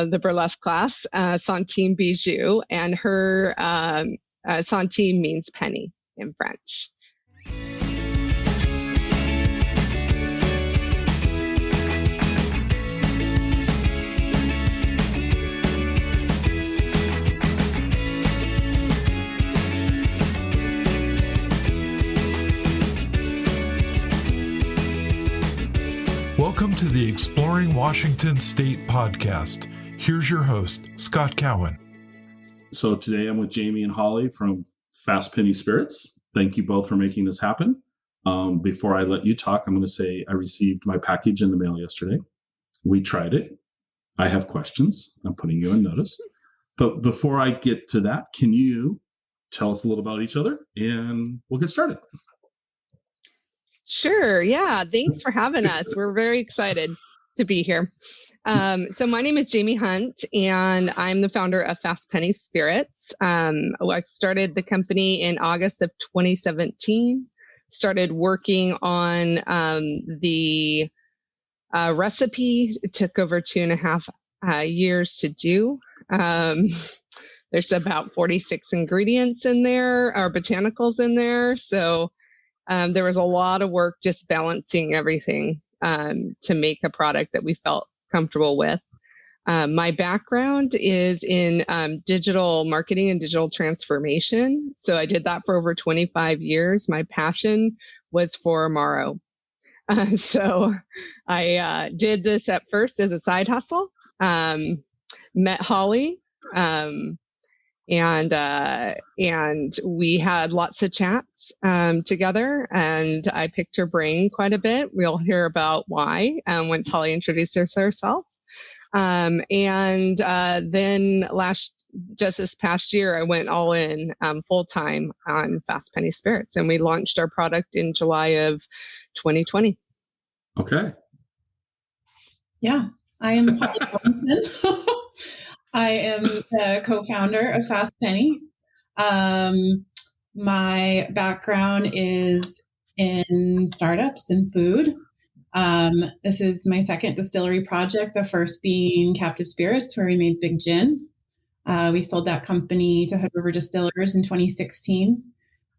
the burlesque class, centime bijou, and her centime means penny in French. Welcome to the Exploring Washington State podcast. Here's your host, Scott Cowan. So today I'm with Jamie and Holly from Fast Penny Spirits. Thank you both for making this happen. Before I let you talk, I'm going to say I received my package in the mail yesterday. We tried it. I have questions. I'm putting you on notice. But before I get to that, can you tell us a little about each other and we'll get started? Sure. Yeah. Thanks for having us. We're very excited to be here. So my name is Jamie Hunt, and I'm the founder of Fast Penny Spirits. I started the company in August of 2017, started working on the recipe. It took over 2.5 years to do. There's about 46 ingredients in there, or botanicals in there. So there was a lot of work just balancing everything to make a product that we felt comfortable with. My background is in digital marketing and digital transformation. So I did that for over 25 years. My passion was for Amaro. So I did this at first as a side hustle, met Holly, and we had lots of chats together, and I picked her brain quite a bit. We'll hear about why once Holly introduces herself. Then just this past year, I went all in full time on Fast Penny Spirits, and we launched our product in July of 2020. Okay. Yeah, I am Holly Robinson. I am the co-founder of Fast Penny. My background is in startups and food. This is my second distillery project, the first being Captive Spirits, where we made Big Gin. We sold that company to Hood River Distillers in 2016.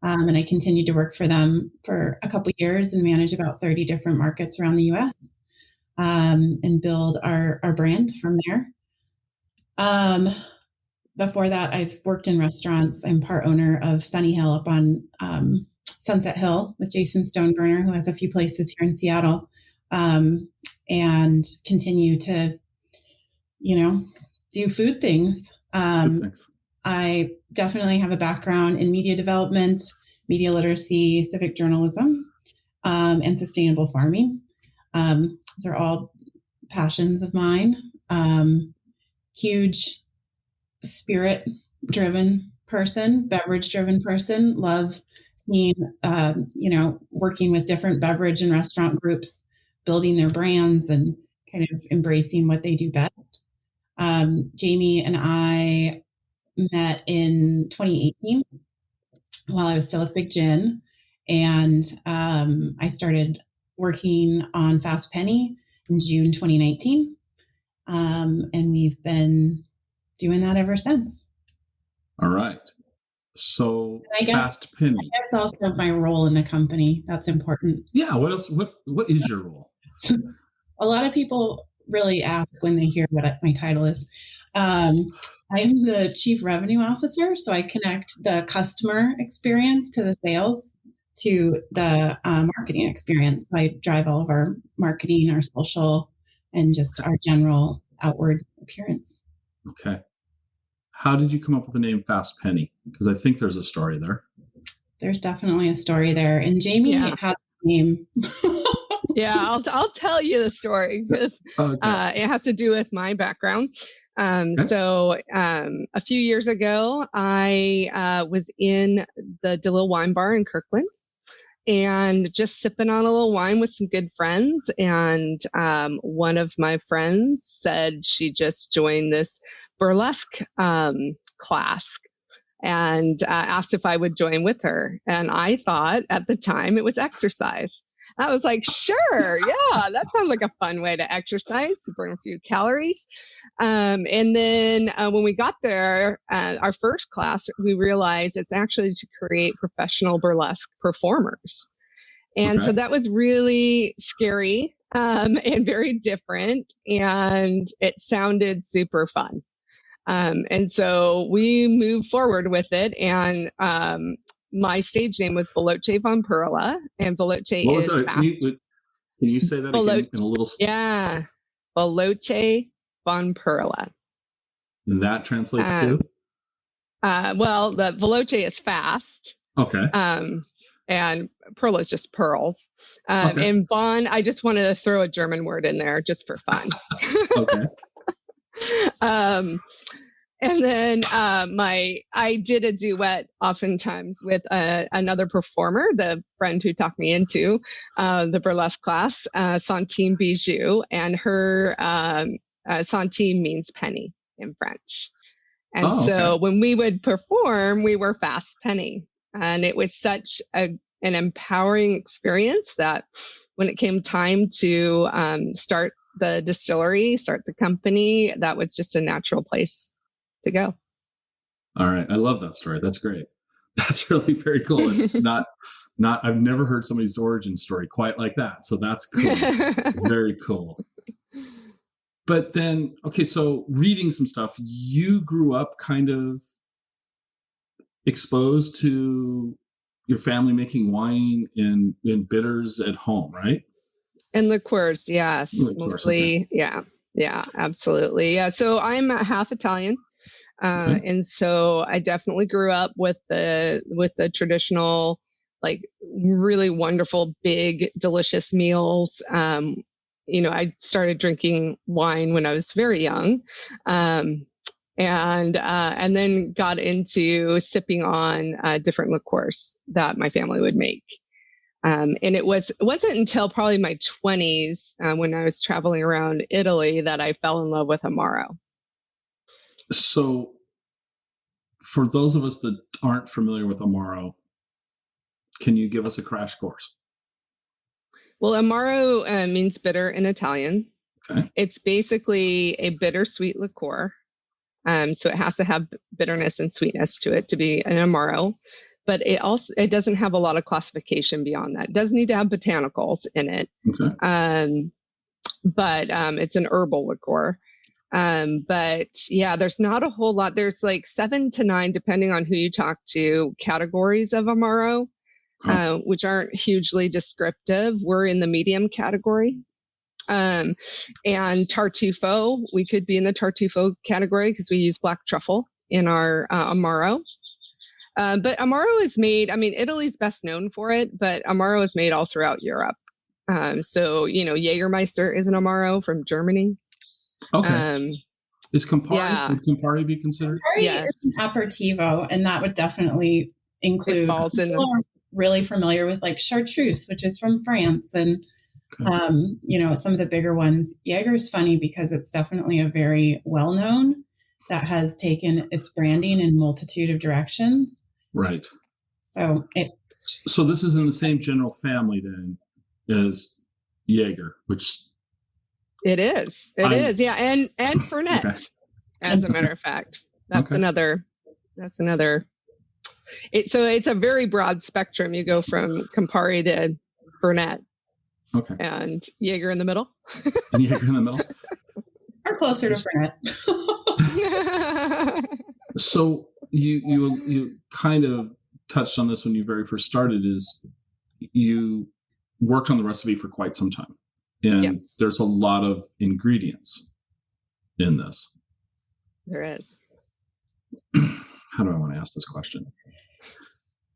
And I continued to work for them for a couple years and manage about 30 different markets around the U.S. And build our brand from there. Before that, I've worked in restaurants. I'm part owner of Sunny Hill up on Sunset Hill with Jason Stoneburner, who has a few places here in Seattle, and continue to, do food things. I definitely have a background in media development, media literacy, civic journalism, and sustainable farming. Those are all passions of mine. Huge spirit-driven person, beverage-driven person. Love seeing, working with different beverage and restaurant groups, building their brands and kind of embracing what they do best. Jamie and I met in 2018 while I was still with Big Gin, and I started working on Fast Penny in June 2019. And we've been doing that ever since. All right. So Fast Penny. I guess also my role in the company. That's important. Yeah. What else? What is your role? A lot of people really ask when they hear what my title is. I'm the Chief Revenue Officer. So I connect the customer experience to the sales to the marketing experience. So I drive all of our marketing, our social, and just our general outward appearance. Okay. How did you come up with the name Fast Penny? Because I think there's a story there. There's definitely a story there. And Jamie had a name. Yeah, I'll tell you the story because it has to do with my background. So a few years ago, I was in the DeLille Wine Bar in Kirkland, and just sipping on a little wine with some good friends. And one of my friends said she just joined this burlesque class and asked if I would join with her. And I thought at the time it was exercise. I was like, sure, yeah, that sounds like a fun way to exercise, to burn a few calories. And then when we got there, our first class, we realized it's actually to create professional burlesque performers. And so that was really scary and very different. And it sounded super fun. And so we moved forward with it. And my stage name was Veloce Von Perla. And Veloce is fast. Can you say that again in a little? Yeah. Veloce Von Perla. And that translates to? Well, the Veloce is fast. Okay. And Perla is just pearls. And Von, I just wanted to throw a German word in there just for fun. Okay. And then I did a duet oftentimes with another performer, the friend who talked me into the burlesque class, Centime Bijou, and her centime means penny in French. And so when we would perform, we were fast penny. And it was such an empowering experience that when it came time to start the distillery, start the company, that was just a natural place to go. All right. I love that story. That's great. That's really very cool. It's not I've never heard somebody's origin story quite like that. So that's cool. Very cool. But then, okay, so reading some stuff, you grew up kind of exposed to your family making wine and bitters at home, right? And liqueurs, yes. Mostly. Okay. Yeah, absolutely. Yeah. So I'm half Italian. And so I definitely grew up with the traditional, like really wonderful, big, delicious meals. I started drinking wine when I was very young. And then got into sipping on different liqueurs that my family would make. And it wasn't until probably my 20s when I was traveling around Italy that I fell in love with Amaro. So for those of us that aren't familiar with Amaro, can you give us a crash course? Well, Amaro means bitter in Italian. Okay. It's basically a bittersweet liqueur. So it has to have bitterness and sweetness to it to be an Amaro. But it doesn't have a lot of classification beyond that. It does need to have botanicals in it. Okay. But it's an herbal liqueur. But yeah, there's not a whole lot. There's like 7 to 9, depending on who you talk to, categories of Amaro, which aren't hugely descriptive. We're in the medium category. And Tartufo, we could be in the Tartufo category because we use black truffle in our Amaro. But Amaro is made, Italy's best known for it, but Amaro is made all throughout Europe. So, Jägermeister is an Amaro from Germany. Okay. Would Campari be considered? Campari is an aperitivo, and that would definitely include. People are really familiar with like Chartreuse, which is from France, and some of the bigger ones. Jaeger's funny because it's definitely a very well-known that has taken its branding in a multitude of directions. Right. So this is in the same general family then as Jaeger, which it is. It is, yeah, and Fernet, as a matter of fact. That's another. So it's a very broad spectrum. You go from Campari to Fernet. Okay. And Jaeger in the middle. And Jaeger in the middle. Or closer to Fernet. So you kind of touched on this when you very first started, is you worked on the recipe for quite some time. And there's a lot of ingredients in this. There is. How do I want to ask this question?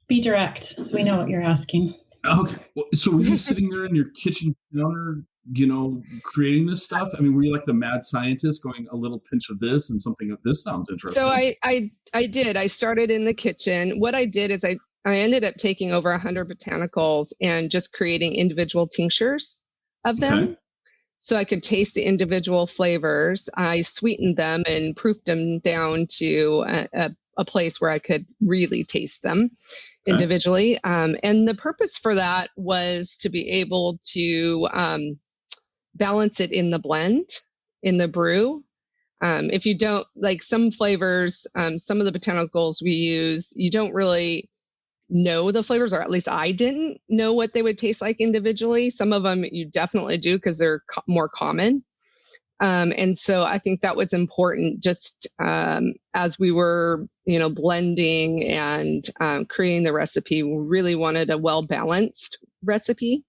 Be direct, so we know what you're asking. Okay. So were you sitting there in your kitchen counter, creating this stuff? Were you like the mad scientist going a little pinch of this and something of this? Sounds interesting. So I did. I started in the kitchen. What I did is I ended up taking over 100 botanicals and just creating individual tinctures of them. Okay. So I could taste the individual flavors. I sweetened them and proofed them down to a a place where I could really taste them individually. And the purpose for that was to be able to balance it in the blend, in the brew. If you don't like some flavors, some of the botanicals we use, you don't really know the flavors, or at least I didn't know what they would taste like individually. Some of them you definitely do because they're more common. And so I think that was important just as we were, blending and creating the recipe. We really wanted a well-balanced recipe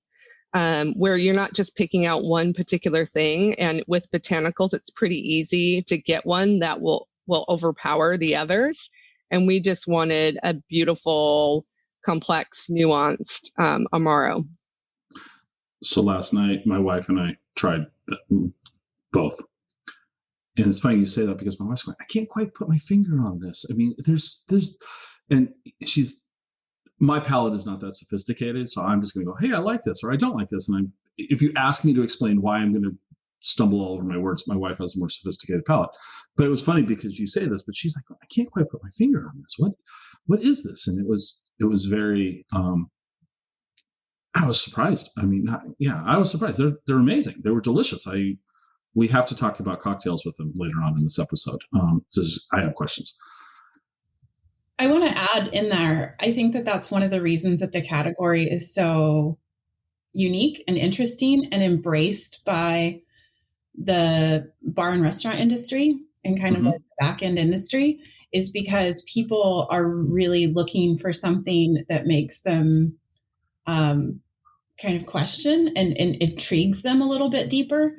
where you're not just picking out one particular thing. And with botanicals, it's pretty easy to get one that will overpower the others. And we just wanted a beautiful, complex, nuanced Amaro. So last night, my wife and I tried both. And it's funny you say that because my wife's going, I can't quite put my finger on this. I mean, and my palate is not that sophisticated. So I'm just going to go, hey, I like this, or I don't like this. And if you ask me to explain why, I'm going to stumble all over my words. My wife has a more sophisticated palate. But it was funny because you say this, but she's like, I can't quite put my finger on this. What is this? And it was very, I was surprised. I mean, I was surprised. They're amazing. They were delicious. We have to talk about cocktails with them later on in this episode. I have questions. I want to add in there, I think that's one of the reasons that the category is so unique and interesting and embraced by the bar and restaurant industry and kind of the back end industry, is because people are really looking for something that makes them kind of question and intrigues them a little bit deeper.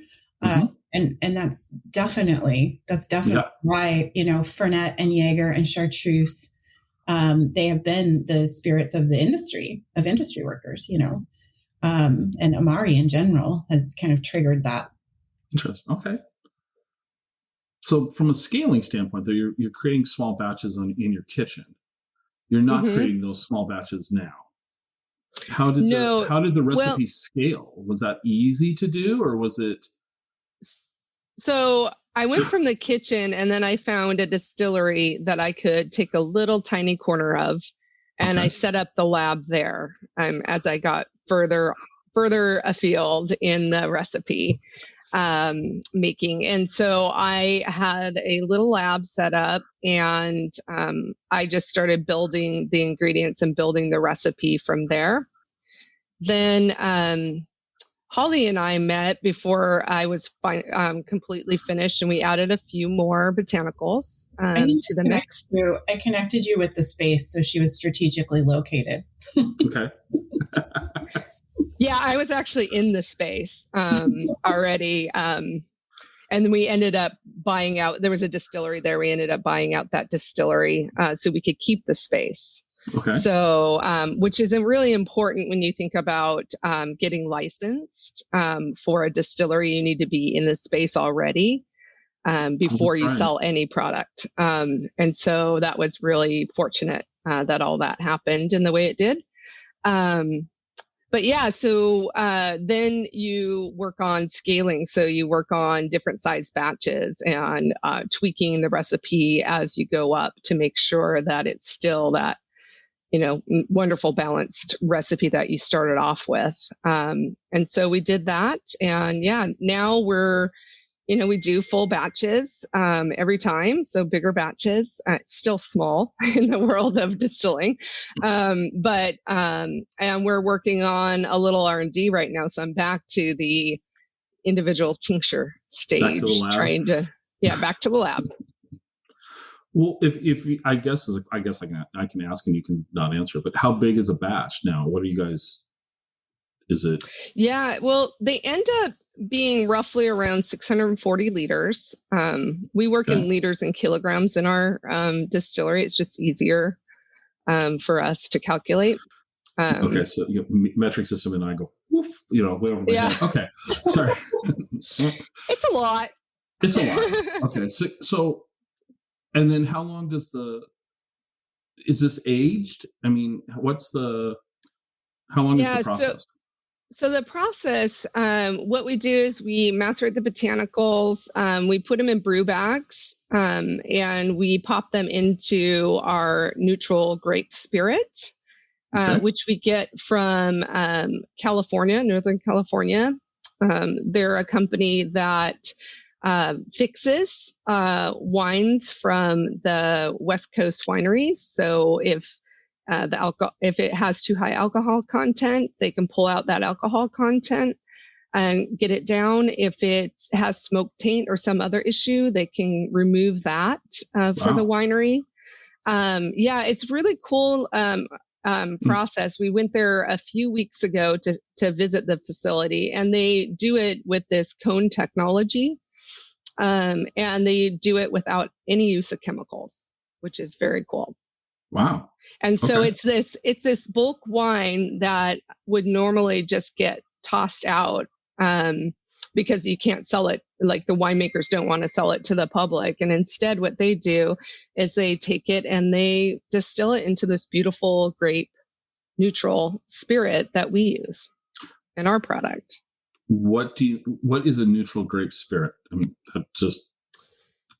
And that's definitely why, Fernet and Jaeger and Chartreuse, they have been the spirits of the industry workers, and Amari in general has kind of triggered that. Interesting. Okay. So from a scaling standpoint, though, you're creating small batches in your kitchen. You're not creating those small batches now. How did the recipe scale? Was that easy to do, or was it? So I went from the kitchen, and then I found a distillery that I could take a little tiny corner of, and I set up the lab there as I got further afield in the recipe making. And so I had a little lab set up, and I just started building the ingredients and building the recipe from there. Then Holly and I met before I was completely finished, and we added a few more botanicals to the mix. I connected you with the space, so she was strategically located. Okay. Yeah, I was actually in the space already. And then we ended up buying out, there was a distillery there. We ended up buying out that distillery so we could keep the space. Okay. So, which is really important when you think about getting licensed for a distillery. You need to be in the space already before you sell any product. And so that was really fortunate that all that happened in the way it did. But yeah, so then you work on scaling. So you work on different size batches and tweaking the recipe as you go up to make sure that it's still that, wonderful balanced recipe that you started off with. And so we did that. And yeah, now we do full batches every time. So bigger batches, still small in the world of distilling. But and we're working on a little R&D right now. So I'm back to the individual tincture stage, trying to, back to the lab. Well, if I guess I can ask and you can not answer, but how big is a batch now? What are you guys, is it? Yeah, well, they end up being roughly around 640 liters. We work in liters and kilograms in our distillery. It's just easier for us to calculate. Okay, so you have metric system and I go, woof, way over my head. Okay, sorry. It's a lot. It's a lot. Okay, so and then how long is this aged? I mean, how long is the process? So the process, what we do is we macerate the botanicals, we put them in brew bags, and we pop them into our neutral grape spirit, which we get from California, Northern California. They're a company that fixes wines from the West Coast wineries. So if if it has too high alcohol content, they can pull out that alcohol content and get it down. If it has smoke taint or some other issue, they can remove that for the winery. It's really cool process. We went there a few weeks ago to visit the facility, and they do it with this cone technology, and they do it without any use of chemicals, which is very cool. Wow. And so it's this bulk wine that would normally just get tossed out because you can't sell it, like the winemakers don't want to sell it to the public. And instead what they do is they take it and they distill it into this beautiful grape neutral spirit that we use in our product. What is a neutral grape spirit? I mean, just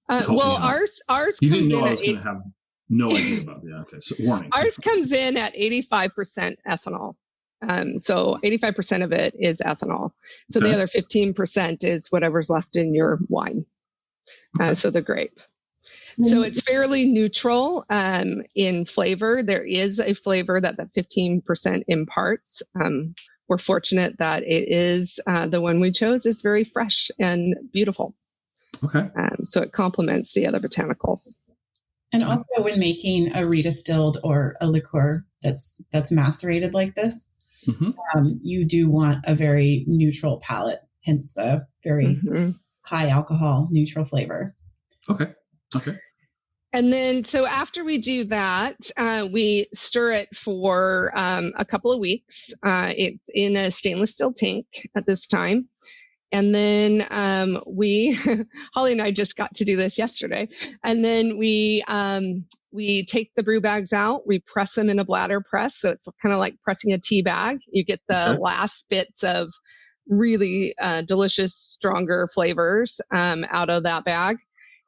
ours you comes didn't know in I was going to have no idea about that. Okay, so warning. Ours comes in at 85% ethanol. So 85% of it is ethanol. So the other 15% is whatever's left in your wine. So the grape. So it's fairly neutral in flavor. There is a flavor that 15% imparts. We're fortunate that it is the one we chose is very fresh and beautiful. Okay. So it complements the other botanicals. And also when making a redistilled or a liqueur that's macerated like this, you do want a very neutral palate, hence the very high alcohol neutral flavor. Okay. And then, so after we do that, we stir it for a couple of weeks. It's in a stainless steel tank at this time. And then Holly and I just got to do this yesterday. And then we take the brew bags out, we press them in a bladder press. So it's kind of like pressing a tea bag. You get the last bits of really delicious, stronger flavors out of that bag.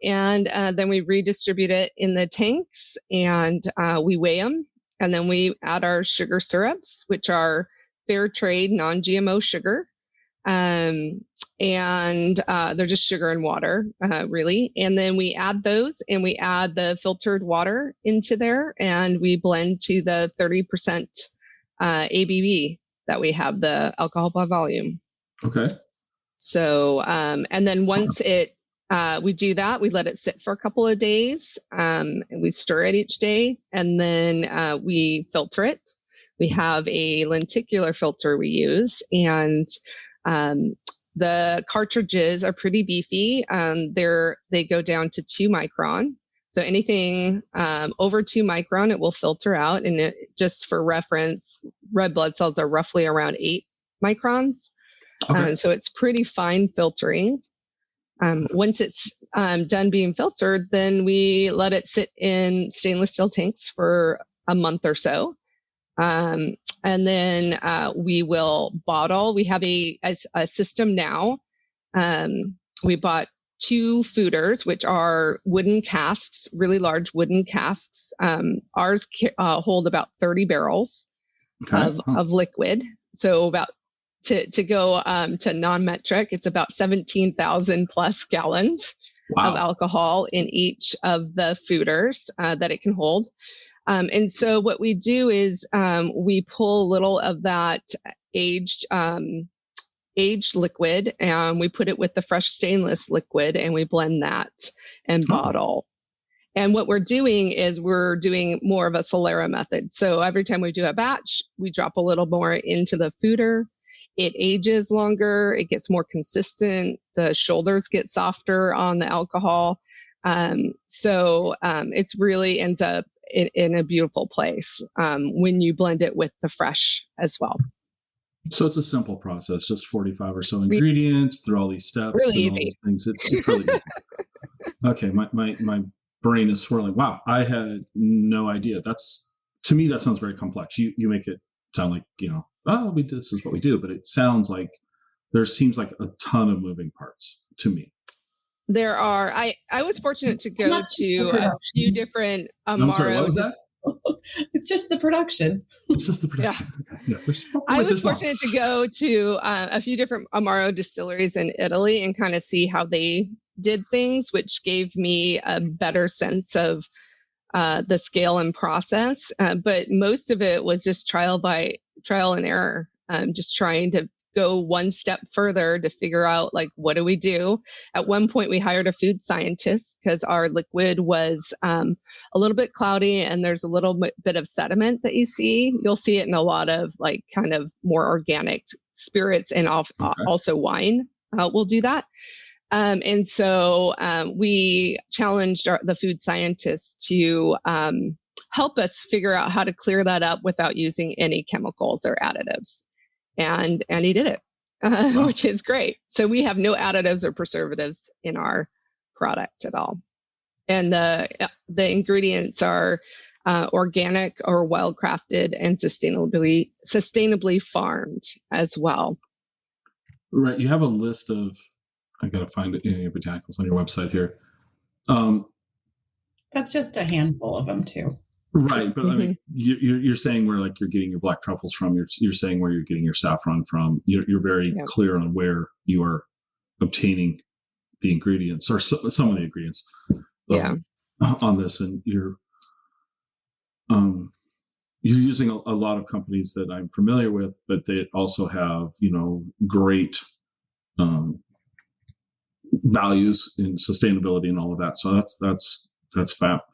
And then we redistribute it in the tanks and we weigh them. And then we add our sugar syrups, which are fair trade, non-GMO sugar. And they're just sugar and water, really. And then we add those and we add the filtered water into there and we blend to the 30% ABV that we have, the alcohol by volume. Okay. So, and then once we do that, we let it sit for a couple of days, and we stir it each day, and then we filter it. We have a lenticular filter we use, and the cartridges are pretty beefy. They go down to 2 micron. So anything over 2 micron, it will filter out. And just for reference, red blood cells are roughly around 8 microns. Okay. So it's pretty fine filtering. Once it's done being filtered, then we let it sit in stainless steel tanks for a month or so. And then we will bottle. We have a system now. We bought 2 fooders, which are wooden casks, really large wooden casks. Ours hold about 30 barrels of liquid. So about to go to non-metric, it's about 17,000 plus gallons of alcohol in each of the fooders that it can hold. And so what we do is we pull a little of that aged liquid and we put it with the fresh stainless liquid and we blend that and bottle. And what we're doing is we're doing more of a Solera method. So every time we do a batch, we drop a little more into the fooder. It ages longer. It gets more consistent. The shoulders get softer on the alcohol. So it's really ends up in a beautiful place when you blend it with the fresh as well. So it's a simple process, just 45 or so ingredients through all these steps really and all easy. these things. It's really easy. Okay, my brain is swirling. Wow, I had no idea. To me that sounds very complex. You make it sound like oh, this is what we do. But it sounds like there seems like a ton of moving parts to me. There are. I was fortunate to go to a few different Amaro. I'm sorry, what was that? It's just the production. It's just the production. Yeah. Okay. I was fortunate to go to a few different Amaro distilleries in Italy and kind of see how they did things, which gave me a better sense of the scale and process. But most of it was just trial and error, just trying to go one step further to figure out, like, what do we do? At one point, we hired a food scientist because our liquid was a little bit cloudy and there's a little bit of sediment that you see. You'll see it in a lot of like kind of more organic spirits and also wine will do that. And so we challenged the food scientists to help us figure out how to clear that up without using any chemicals or additives. And he did it, wow. Which is great. So we have no additives or preservatives in our product at all. And the ingredients are organic or wild-crafted and sustainably farmed as well. Right. You have a list of, I got to find any botanicals on your website here. That's just a handful of them too. Right, but I mean, you're saying where like you're getting your black truffles from. You're saying where you're getting your saffron from. You're very clear on where you are obtaining the ingredients or some of the ingredients. On this, and you're using a lot of companies that I'm familiar with, but they also have great values in sustainability and all of that. So that's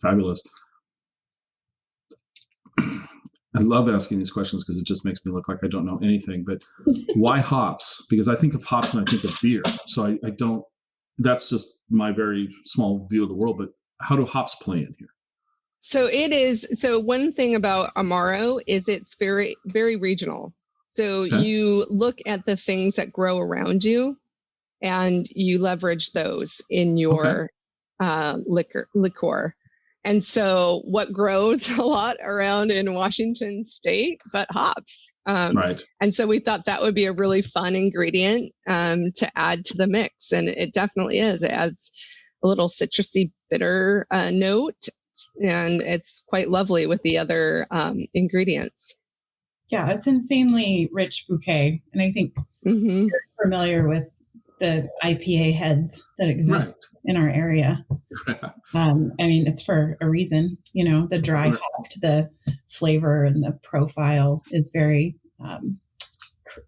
fabulous. I love asking these questions because it just makes me look like I don't know anything. But why hops? Because I think of hops and I think of beer. So I don't. That's just my very small view of the world. But how do hops play in here? So it is. So one thing about Amaro is it's very, very regional. So you look at the things that grow around you, and you leverage those in your liqueur. And so what grows a lot around in Washington State, but hops. Right. And so we thought that would be a really fun ingredient to add to the mix. And it definitely is. It adds a little citrusy bitter note, and it's quite lovely with the other ingredients. Yeah, it's insanely rich bouquet. And I think you're familiar with the IPA heads that exist in our area. I mean, it's for a reason, the dry hopped, the flavor and the profile is very,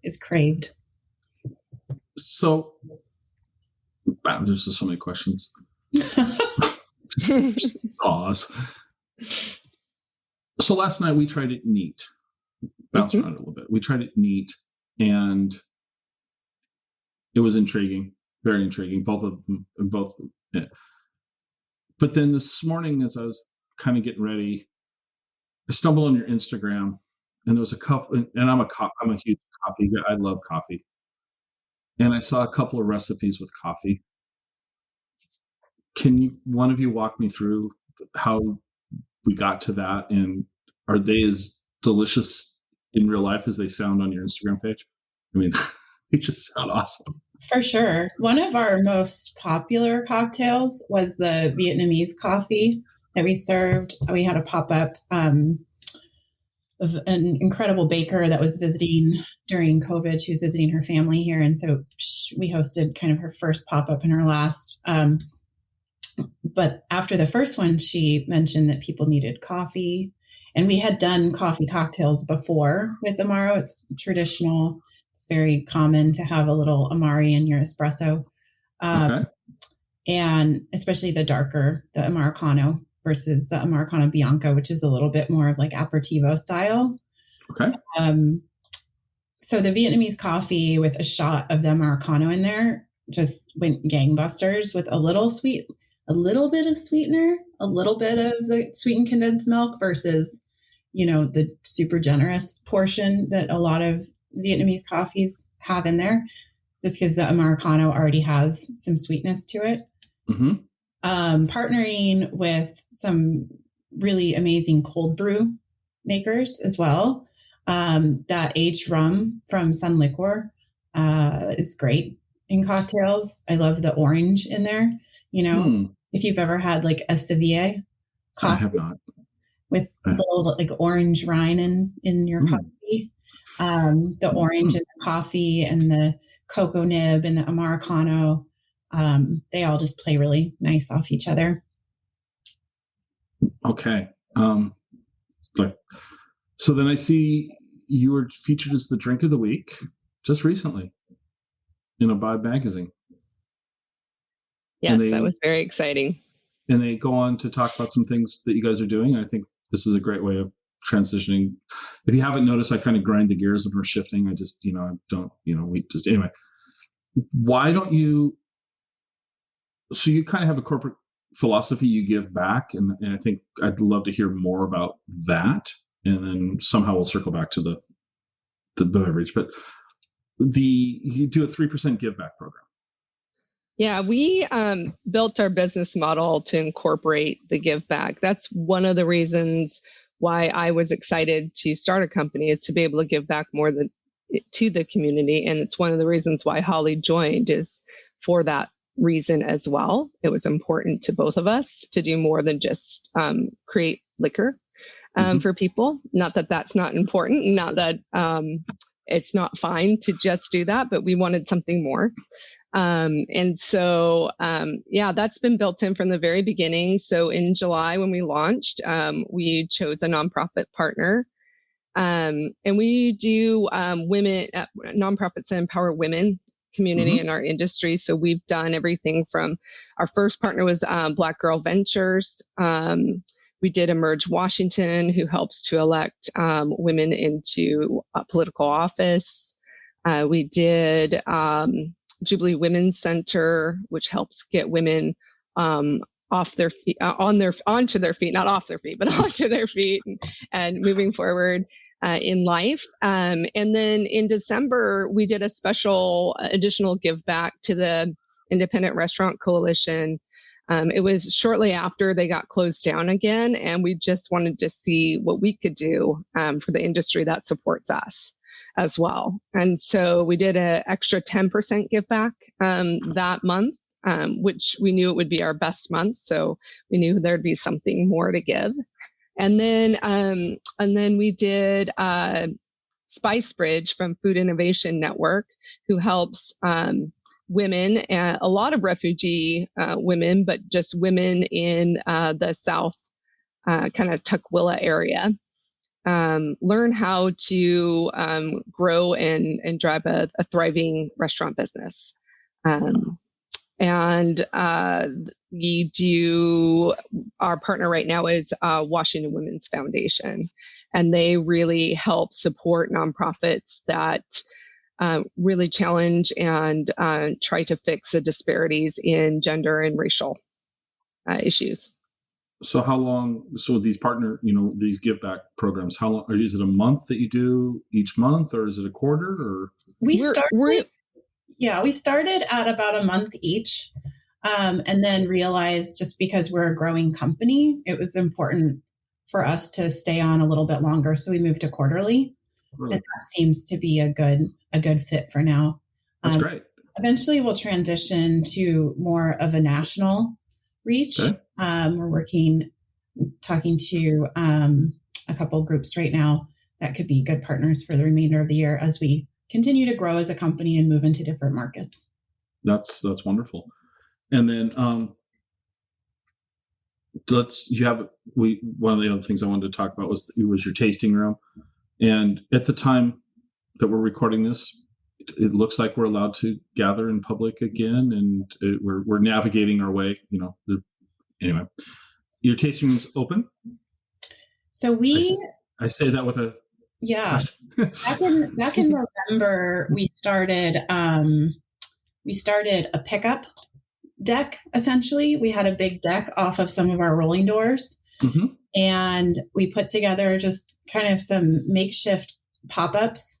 is craved. So, wow, there's just so many questions. Pause. So last night we tried it neat. Bounce around a little bit. We tried it neat, and it was intriguing, very intriguing. Both. Yeah. But then this morning, as I was kind of getting ready, I stumbled on your Instagram, and there was a couple. And I'm a huge coffee guy. I love coffee, and I saw a couple of recipes with coffee. Can one of you walk me through how we got to that, and are they as delicious in real life as they sound on your Instagram page? I mean, they just sound awesome. For sure. One of our most popular cocktails was the Vietnamese coffee that we served. We had a pop-up of an incredible baker that was visiting during COVID. She was visiting her family here. And so we hosted kind of her first pop-up and her last. But after the first one, she mentioned that people needed coffee. And we had done coffee cocktails before with Amaro. It's traditional. It's very common to have a little Amari in your espresso. And especially the darker, the Amaricano versus the Amaricano Bianco, which is a little bit more of like aperitivo style. Okay. So the Vietnamese coffee with a shot of the Amaricano in there just went gangbusters with a little bit of sweetener, a little bit of the sweetened condensed milk versus, the super generous portion that a lot of Vietnamese coffees have in there, just because the Amaricano already has some sweetness to it. Partnering with some really amazing cold brew makers as well. That aged rum from Sun Liqueur is great in cocktails. I love the orange in there. If you've ever had like a Sevilla coffee, I have not. With the little like orange rind in your coffee. The orange in the coffee and the cocoa nib and the Amaricano, they all just play really nice off each other. Okay. So then I see you were featured as the drink of the week just recently in a Vibe magazine. Yes, that was very exciting. And they go on to talk about some things that you guys are doing. I think this is a great way of transitioning. If you haven't noticed, I kind of grind the gears when we're shifting. I just, anyway, why don't you, so you kind of have a corporate philosophy you give back. And I think I'd love to hear more about that. And then somehow we'll circle back to the beverage, but you do a 3% give back program. Yeah, we built our business model to incorporate the give back. That's one of the reasons why I was excited to start a company, is to be able to give back more to the community. And it's one of the reasons why Holly joined, is for that reason as well. It was important to both of us to do more than just create liquor for people. Not that that's not important, not that it's not fine to just do that, but we wanted something more. And so, that's been built in from the very beginning. So in July, when we launched, we chose a nonprofit partner. And we do women nonprofits that empower women community in our industry. So we've done everything from, our first partner was Black Girl Ventures. We did Emerge Washington, who helps to elect women into political office. We did Jubilee Women's Center, which helps get women off their feet, onto their feet, not off their feet, but onto their feet and moving forward in life. And then in December, we did a special additional give back to the Independent Restaurant Coalition. It was shortly after they got closed down again, and we just wanted to see what we could do for the industry that supports us as well. And so we did an extra 10% give back that month, which we knew it would be our best month. So we knew there'd be something more to give. And then we did Spice Bridge from Food Innovation Network, who helps women, a lot of refugee women, but just women in the South kind of Tukwila area, learn how to grow and drive a thriving restaurant business. And we do, our partner right now is Washington Women's Foundation, and they really help support nonprofits that really challenge and try to fix the disparities in gender and racial issues. So how long, so these partner, these give back programs, how long, is it a month that you do each month, or is it a quarter, or? We started at about a month each, and then realized, just because we're a growing company, it was important for us to stay on a little bit longer. So we moved to quarterly. Really? And that seems to be a good fit for now. That's great. Eventually we'll transition to more of a national reach. Okay. We're talking to a couple of groups right now that could be good partners for the remainder of the year as we continue to grow as a company and move into different markets. That's wonderful. And then one of the other things I wanted to talk about was your tasting room. And at the time that we're recording this, it looks like we're allowed to gather in public again, and we're navigating our way. Anyway, your tasting room's open. So I say that with a back in November we started a pickup deck. Essentially, we had a big deck off of some of our rolling doors, and we put together just kind of some makeshift pop-ups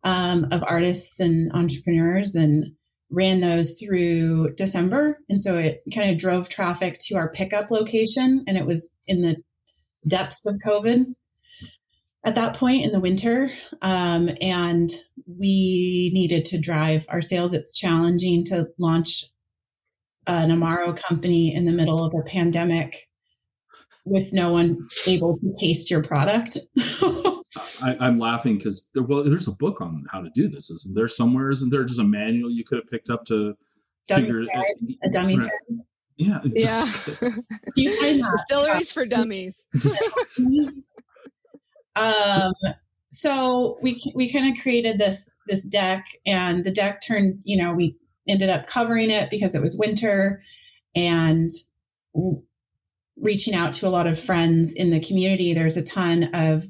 of artists and entrepreneurs, and ran those through December. And so it kind of drove traffic to our pickup location, and it was in the depths of COVID. at that point in the winter, and we needed to drive our sales. It's challenging to launch an Amaro company in the middle of a pandemic with no one able to taste your product. I'm laughing because there's a book on how to do this. Isn't there somewhere? Isn't there just a manual you could have picked up to figure it? A dummy's head. Yeah. Yeah. You find that? Distilleries for dummies. So we kind of created this deck, and the deck turned, we ended up covering it because it was winter, and reaching out to a lot of friends in the community. There's a ton of,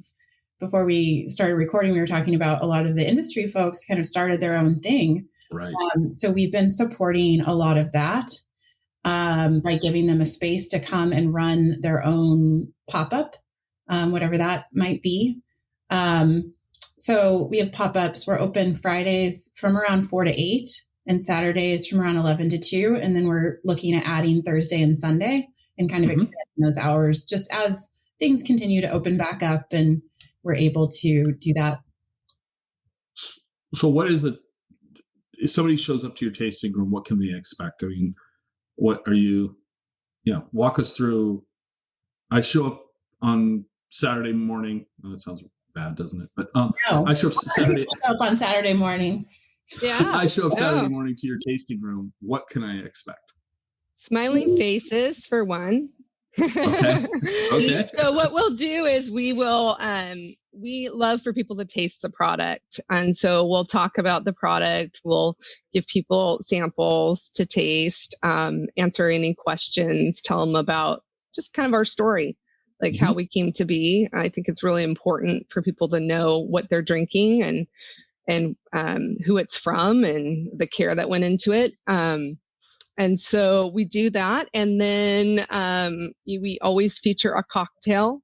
before we started recording, we were talking about a lot of the industry folks kind of started their own thing. Right. So we've been supporting a lot of that by giving them a space to come and run their own pop-up, whatever that might be. So we have pop-ups. We're open Fridays from around 4 to 8 and Saturdays from around 11 to 2. And then we're looking at adding Thursday and Sunday and kind of expanding those hours just as things continue to open back up and we're able to do that. So what is it? If somebody shows up to your tasting room, what can they expect? I mean, what are you, walk us through. I show up on Saturday morning. Oh, that sounds bad, doesn't it? But no, I show up on Saturday morning. Yeah. I show up Saturday morning to your tasting room. What can I expect? Smiling faces for one. Okay. So what we'll do is we love for people to taste the product. And so we'll talk about the product. We'll give people samples to taste, answer any questions, tell them about just kind of our story, like how we came to be. I think it's really important for people to know what they're drinking and who it's from and the care that went into it. And so we do that. And then we always feature a cocktail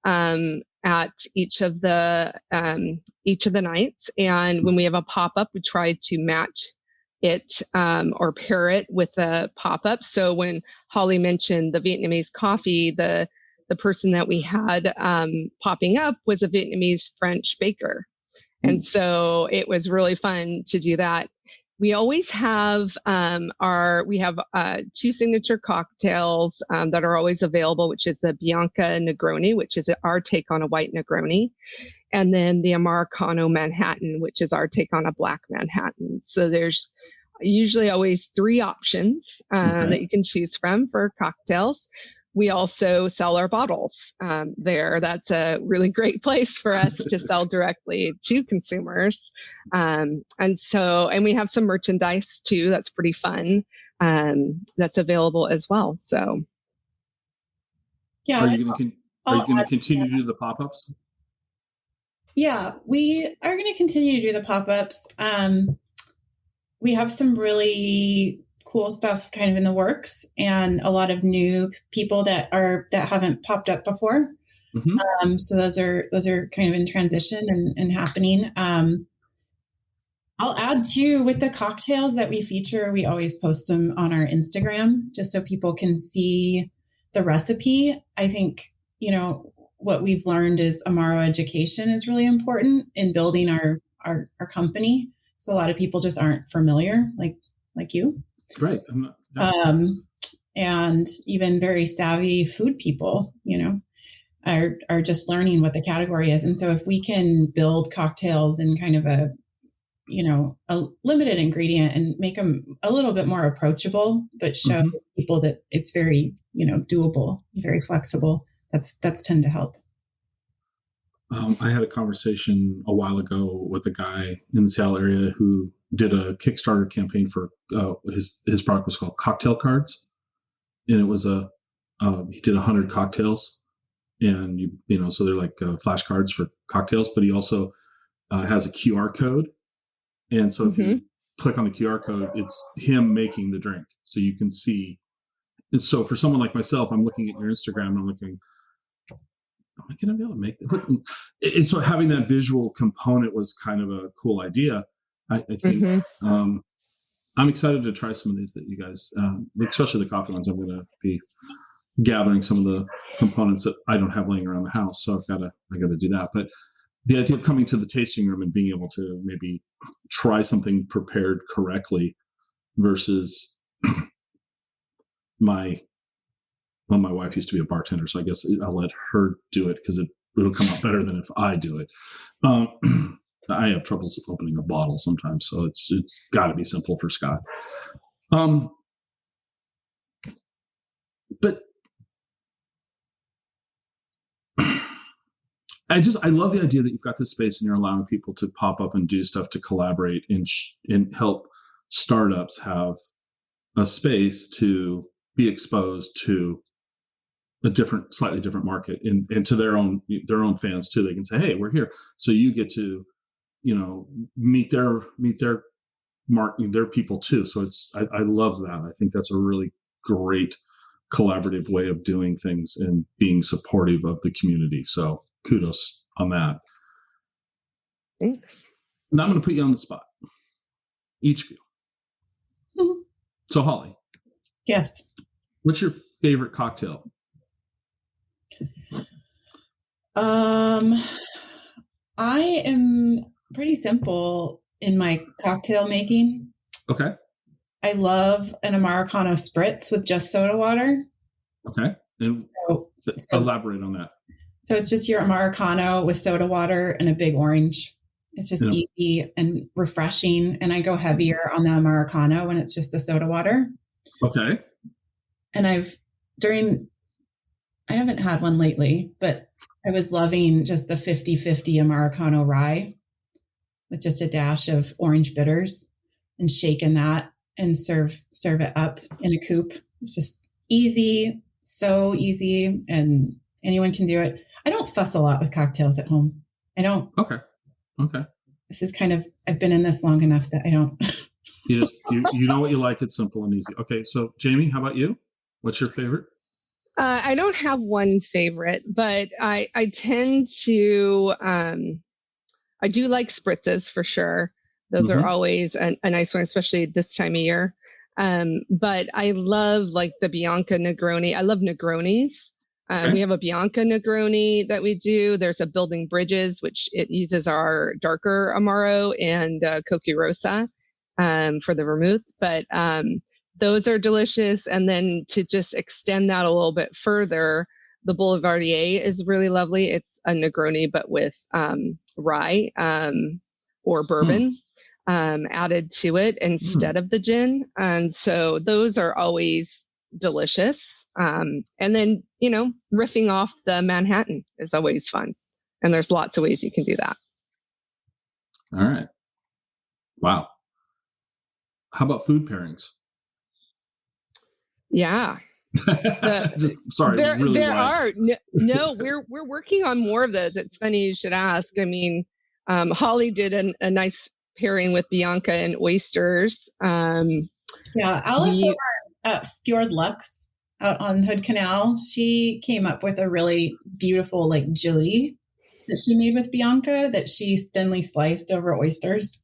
at each of the nights. And when we have a pop-up, we try to match it or pair it with a pop-up. So when Holly mentioned the Vietnamese coffee, the person that we had popping up was a Vietnamese French baker. And so it was really fun to do that. We always have two signature cocktails that are always available, which is the Bianca Negroni, which is our take on a white Negroni, and then the Amaricano Manhattan, which is our take on a black Manhattan. So there's usually always 3 options that you can choose from for cocktails. We also sell our bottles there. That's a really great place for us to sell directly to consumers. And we have some merchandise too. That's pretty fun. That's available as well. So, yeah. Are you going to continue to do the pop-ups? Yeah, we are going to continue to do the pop-ups. We have some really cool stuff kind of in the works and a lot of new people that haven't popped up before. So those are kind of in transition and happening. I'll add too, with the cocktails that we feature, we always post them on our Instagram just so people can see the recipe. I think, what we've learned is Amaro education is really important in building our company. So a lot of people just aren't familiar like you. Right. And even very savvy food people, are just learning what the category is. And so if we can build cocktails in kind of a limited ingredient and make them a little bit more approachable, but show people that it's very, doable, very flexible, that's tend to help. I had a conversation a while ago with a guy in the Seattle area who did a Kickstarter campaign for his product was called Cocktail Cards, and it was he did 100 cocktails, and so they're like flashcards for cocktails. But he also has a QR code, and so if you click on the QR code, it's him making the drink, so you can see. And so for someone like myself, I'm looking at your Instagram and I'm looking, am I going to be able to make that? And so having that visual component was kind of a cool idea. I think I'm excited to try some of these that you guys, especially the coffee ones. I'm going to be gathering some of the components that I don't have laying around the house, so I got to do that. But the idea of coming to the tasting room and being able to maybe try something prepared correctly versus my wife used to be a bartender, so I guess I'll let her do it because it'll come out better than if I do it. I have troubles opening a bottle sometimes, so it's got to be simple for Scott. But I love the idea that you've got this space and you're allowing people to pop up and do stuff to collaborate and help startups have a space to be exposed to a slightly different market and to their own fans too. They can say, hey, we're here. So you get to, meet their people too. So I love that. I think that's a really great collaborative way of doing things and being supportive of the community. So kudos on that. Thanks. Now I'm going to put you on the spot, each of you. Mm-hmm. So Holly. Yes. What's your favorite cocktail? I am pretty simple in my cocktail making. Okay. I love an Amaricano spritz with just soda water. Okay. And elaborate on that. So it's just your Amaricano with soda water and a big orange. It's just easy and refreshing. And I go heavier on the Amaricano when it's just the soda water. Okay. And I haven't had one lately, but I was loving just the 50-50 Amaricano rye with just a dash of orange bitters and shaking that and serve it up in a coupe. It's just easy, so easy, and anyone can do it. I don't fuss a lot with cocktails at home. I don't. Okay. This is I've been in this long enough that I don't. You know what you like. It's simple and easy. Okay. So Jamie, how about you? What's your favorite? I don't have one favorite, but I tend to, I do like spritzes for sure. Those are always a nice one, especially this time of year. But I love like the Bianca Negroni. I love Negronis. We have a Bianca Negroni that we do. There's a Building Bridges, which it uses our darker Amaro and Coqui Rosa for the vermouth. But those are delicious. And then to just extend that a little bit further, the Boulevardier is really lovely. It's a Negroni, but with rye or bourbon added to it instead of the gin. And so those are always delicious. And then, riffing off the Manhattan is always fun. And there's lots of ways you can do that. All right. Wow. How about food pairings? Yeah. We're working on more of those. It's funny you should ask. I mean, Holly did a nice pairing with Bianca and oysters. Alice over at Fjord Lux out on Hood Canal, she came up with a really beautiful like jelly that she made with Bianca that she thinly sliced over oysters.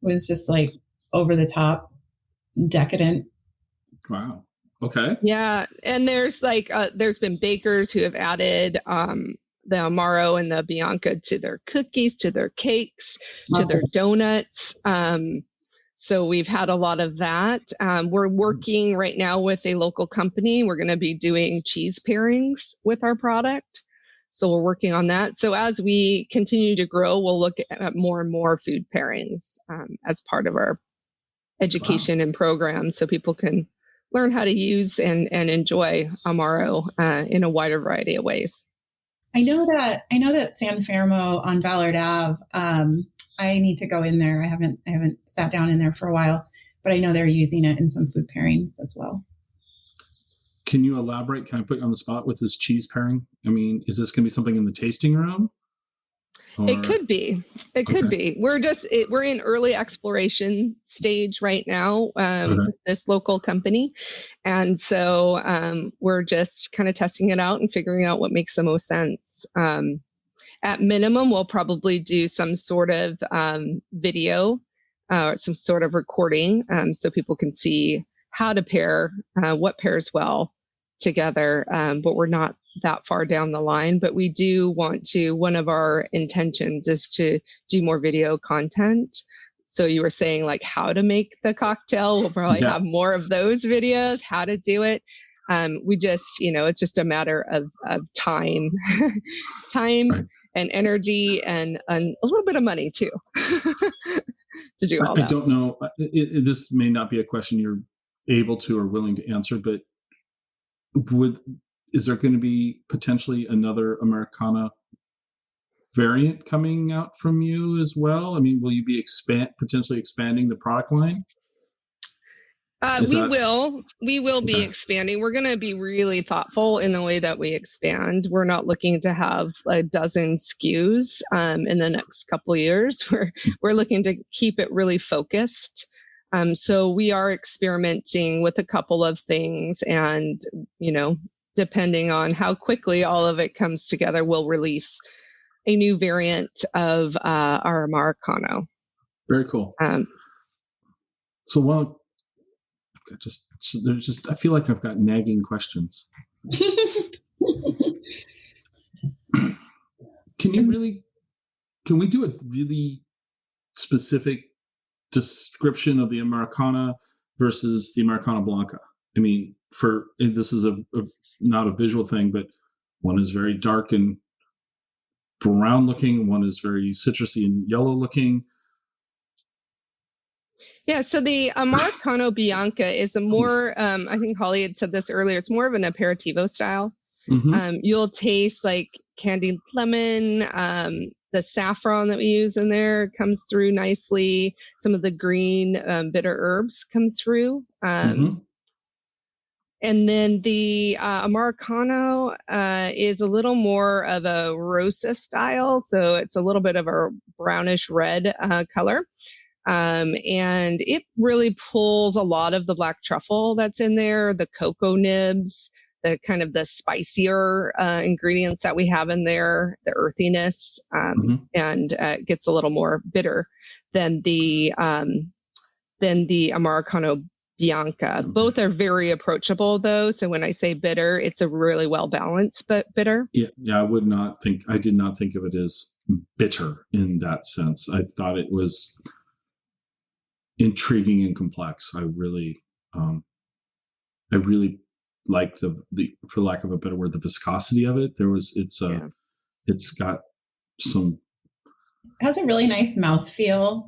It was just like over the top, decadent. Wow. Okay. Yeah. And there's there's been bakers who have added the Amaro and the Bianca to their cookies, to their cakes, to their donuts. So we've had a lot of that. We're working right now with a local company. We're going to be doing cheese pairings with our product. So we're working on that. So as we continue to grow, we'll look at more and more food pairings as part of our education and programs so people can learn how to use and enjoy Amaro in a wider variety of ways. I know that San Fermo on Ballard Ave. I need to go in there. I haven't sat down in there for a while, but I know they're using it in some food pairings as well. Can you elaborate? Can I put you on the spot with this cheese pairing? I mean, is this going to be something in the tasting room? It could be. Could be. We're in early exploration stage right now with this local company. And so we're just kind of testing it out and figuring out what makes the most sense. At minimum, we'll probably do some sort of video, some sort of recording so people can see how to pair, what pairs well together. But we're not that far down the line, but we do want to, one of our intentions is to do more video content. So you were saying like how to make the cocktail. We'll probably have more of those videos, how to do it. We just, it's just a matter of time, right, and energy and a little bit of money too to do all that. I don't know. This may not be a question you're able to or willing to answer, but is there going to be potentially another Amaricano variant coming out from you as well? I mean, will you be potentially expanding the product line? We will be expanding. We're going to be really thoughtful in the way that we expand. We're not looking to have a dozen SKUs in the next couple of years. We're looking to keep it really focused. So we are experimenting with a couple of things, and depending on how quickly all of it comes together, we'll release a new variant of our Amaricano. Very cool. I feel like I've got nagging questions. Can we do a really specific description of the Amaricana versus the Amaricano Blanca? I mean, this is not a visual thing, but one is very dark and brown looking, one is very citrusy and yellow looking. Yeah, so the Amaricano Bianca is a more, I think Holly had said this earlier, it's more of an aperitivo style. Mm-hmm. You'll taste like candied lemon, the saffron that we use in there comes through nicely. Some of the green bitter herbs come through. Mm-hmm. And then the Amaricano is a little more of a rosa style. So it's a little bit of a brownish red color. And it really pulls a lot of the black truffle that's in there, the cocoa nibs, the kind of the spicier ingredients that we have in there, the earthiness, and gets a little more bitter than the Amaricano Bianca. Both are very approachable though. So when I say bitter, it's a really well balanced but bitter. Yeah, I did not think of it as bitter in that sense. I thought it was intriguing and complex. I really like the for lack of a better word, the viscosity of it. It's got some. It has a really nice mouthfeel.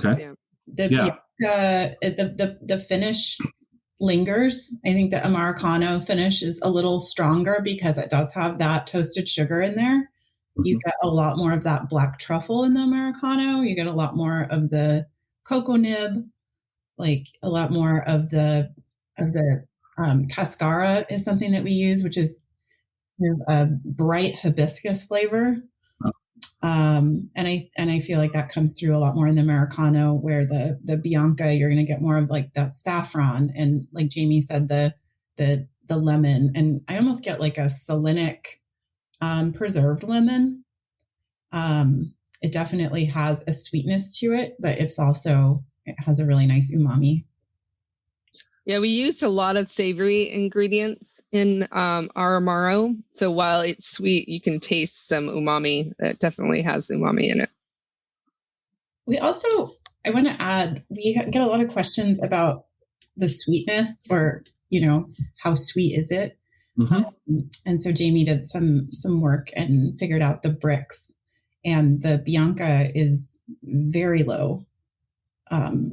Okay. Yeah. The finish lingers. I think the Amaricano finish is a little stronger because it does have that toasted sugar in there. Mm-hmm. You get a lot more of that black truffle in the Amaricano. You get a lot more of the cocoa nib, like a lot more of the Cascara is something that we use, which is a bright hibiscus flavor. And I feel like that comes through a lot more in the Amaricano, where the Bianca, you're going to get more of like that saffron. And like Jamie said, the lemon, and I almost get like a salinic, preserved lemon. It definitely has a sweetness to it, but it has a really nice umami. Yeah, we used a lot of savory ingredients in our Amaro. So while it's sweet, you can taste some umami. It definitely has umami in it. I want to add, we get a lot of questions about the sweetness, or, how sweet is it? Mm-hmm. And so Jamie did some work and figured out the bricks. And the Bianca is very low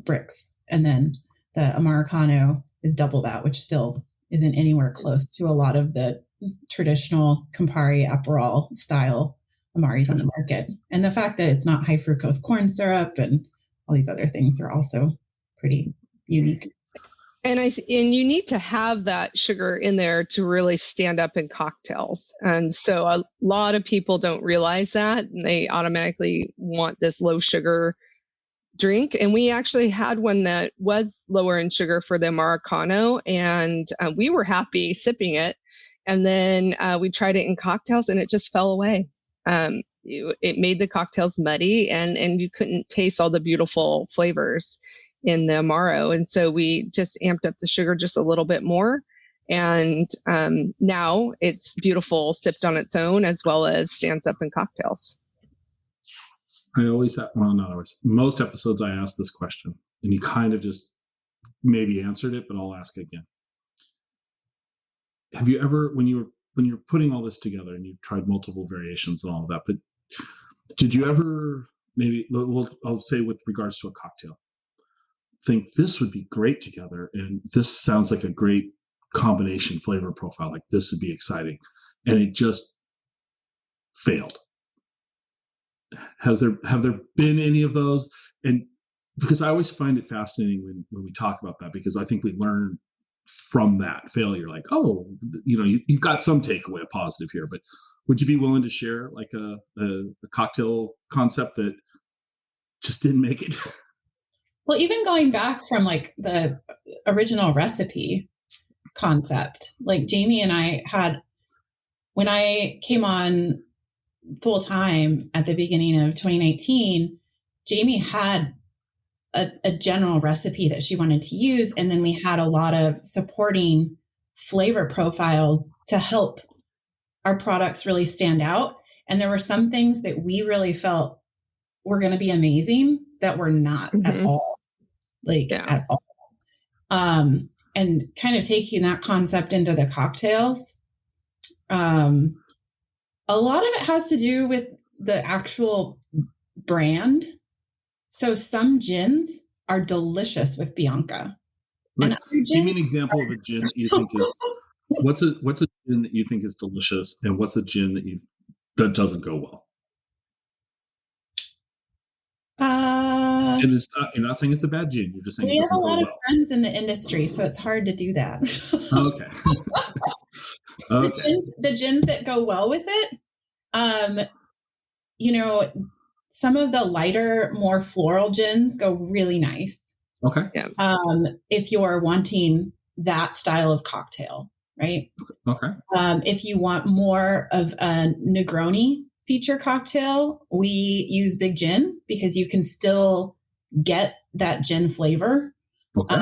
bricks. And then the Amaricano is double that, which still isn't anywhere close to a lot of the traditional Campari Aperol style Amaris on the market. And the fact that it's not high fructose corn syrup and all these other things are also pretty unique. And you need to have that sugar in there to really stand up in cocktails. And so a lot of people don't realize that, and they automatically want this low sugar drink. And we actually had one that was lower in sugar for the Amaricano, and we were happy sipping it. And then we tried it in cocktails, and it just fell away. It made the cocktails muddy, and you couldn't taste all the beautiful flavors in the Amaro. And so we just amped up the sugar just a little bit more, And now it's beautiful sipped on its own, as well as stands up in cocktails. I always, well, not always, most episodes I ask this question, and you kind of just maybe answered it, but I'll ask it again. Have you ever, when you're putting all this together and you've tried multiple variations and all of that, but did you ever, maybe, I'll say with regards to a cocktail, think this would be great together, and this sounds like a great combination flavor profile, like this would be exciting, and it just failed? Have there been any of those? And because I always find it fascinating when we talk about that, because I think we learn from that failure, like, oh, you got some takeaway, a positive here. But would you be willing to share like a cocktail concept that just didn't make it? Well, even going back from like the original recipe concept, like Jamie and I had, when I came on full time at the beginning of 2019, Jamie had a general recipe that she wanted to use. And then we had a lot of supporting flavor profiles to help our products really stand out. And there were some things that we really felt were going to be amazing that were not at all, at all. And kind of taking that concept into the cocktails. A lot of it has to do with the actual brand. So some gins are delicious with Bianca. Like, give me an example of a gin that you think is, what's a gin that you think is delicious, and what's a gin that doesn't go well? It is not, you're not saying it's a bad gin. You're just saying it doesn't go well. We have a lot of friends in the industry, so it's hard to do that. Okay. Okay. The gins that go well with it, some of the lighter, more floral gins go really nice. Okay. Yeah. If you're wanting that style of cocktail, right? Okay. If you want more of a Negroni feature cocktail, we use Big Gin because you can still get that gin flavor. Okay.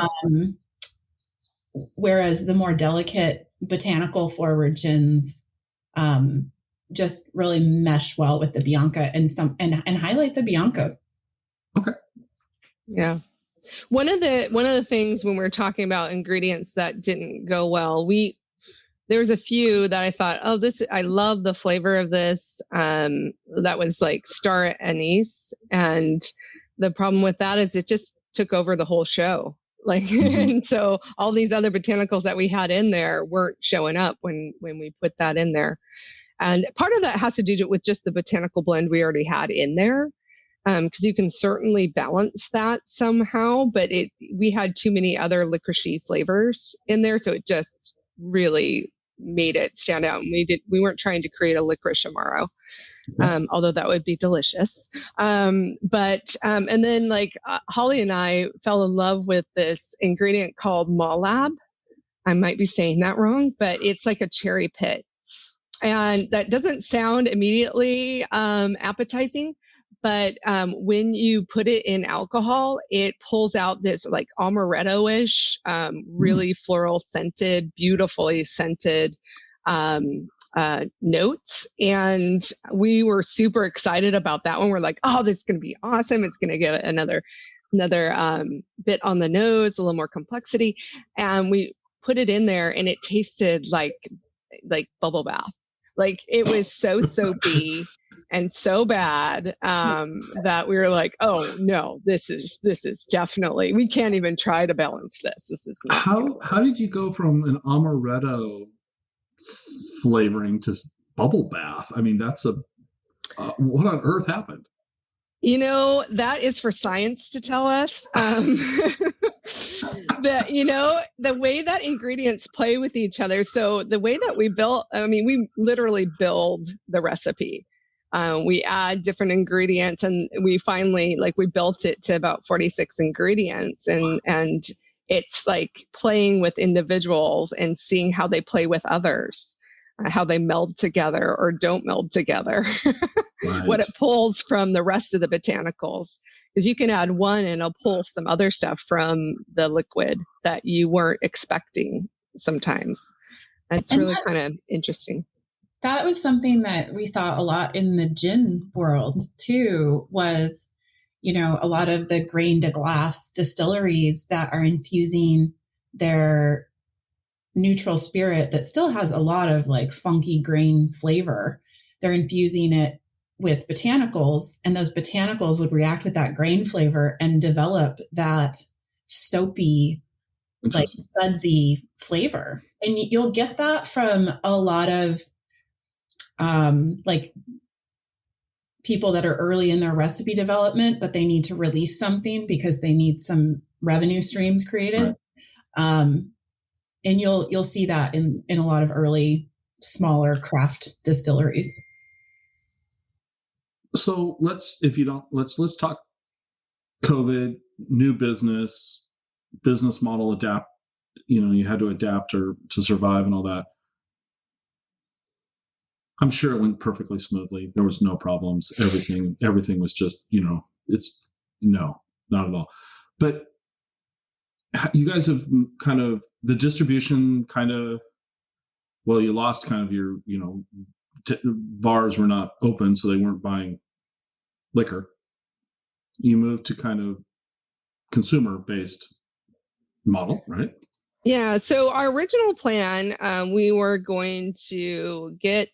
Whereas the more delicate botanical forward gins just really mesh well with the Bianca and highlight the Bianca. Okay. Yeah. One of the things when we're talking about ingredients that didn't go well, there was a few that I thought, I love the flavor of this. That was like star anise. And the problem with that is it just took over the whole show. Like, and so all these other botanicals that we had in there weren't showing up when we put that in there. And part of that has to do with just the botanical blend we already had in there. Because you can certainly balance that somehow, but we had too many other licorice flavors in there. So it just really made it stand out. And we weren't trying to create a licorice Amaro, although that would be delicious. And then Holly and I fell in love with this ingredient called Malab. I might be saying that wrong, but it's like a cherry pit. And that doesn't sound immediately appetizing, but when you put it in alcohol, it pulls out this like amaretto-ish, really floral scented, beautifully scented notes. And we were super excited about that one. We're like, oh, this is going to be awesome. It's going to give it another bit on the nose, a little more complexity. And we put it in there and it tasted like bubble bath. Like it was so soapy and so bad that we were like, oh no, this is definitely, we can't even try to balance this. This is not how did you go from an amaretto flavoring to bubble bath? I mean, that's what on earth happened? That is for science to tell us. That, the way that ingredients play with each other. So the way that we we literally build the recipe. We add different ingredients and we finally, we built it to about 46 ingredients and it's like playing with individuals and seeing how they play with others, how they meld together or don't meld together. Right. What it pulls from the rest of the botanicals, because you can add one and it'll pull some other stuff from the liquid that you weren't expecting sometimes. That's really kind of interesting. That was something that we saw a lot in the gin world too, was, a lot of the grain to glass distilleries that are infusing their neutral spirit that still has a lot of like funky grain flavor. They're infusing it with botanicals, and those botanicals would react with that grain flavor and develop that soapy, like sudsy flavor. And you'll get that from a lot of like people that are early in their recipe development, but they need to release something because they need some revenue streams created. Right. And you'll see that in a lot of early, smaller craft distilleries. So let's talk COVID, new business model adapt. You had to adapt or to survive and all that. I'm sure it went perfectly smoothly. There was no problems. Everything was just, it's no, not at all. But you guys have kind of the distribution you lost kind of your, bars were not open, so they weren't buying liquor. You moved to kind of consumer-based model, right? Yeah. So our original plan, we were going to get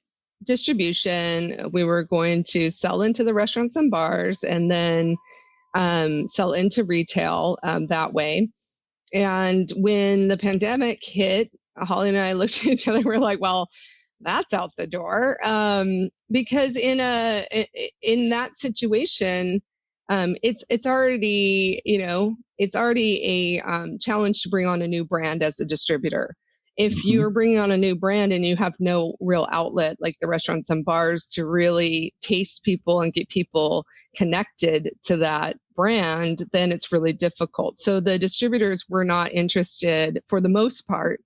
distribution. We were going to sell into the restaurants and bars, and then sell into retail that way. And when the pandemic hit, Holly and I looked at each other. We're like, well, that's out the door. Because in that situation, it's already, it's already a challenge to bring on a new brand as a distributor. If you're bringing on a new brand and you have no real outlet like the restaurants and bars to really taste people and get people connected to that brand, then it's really difficult. So the distributors were not interested, for the most part,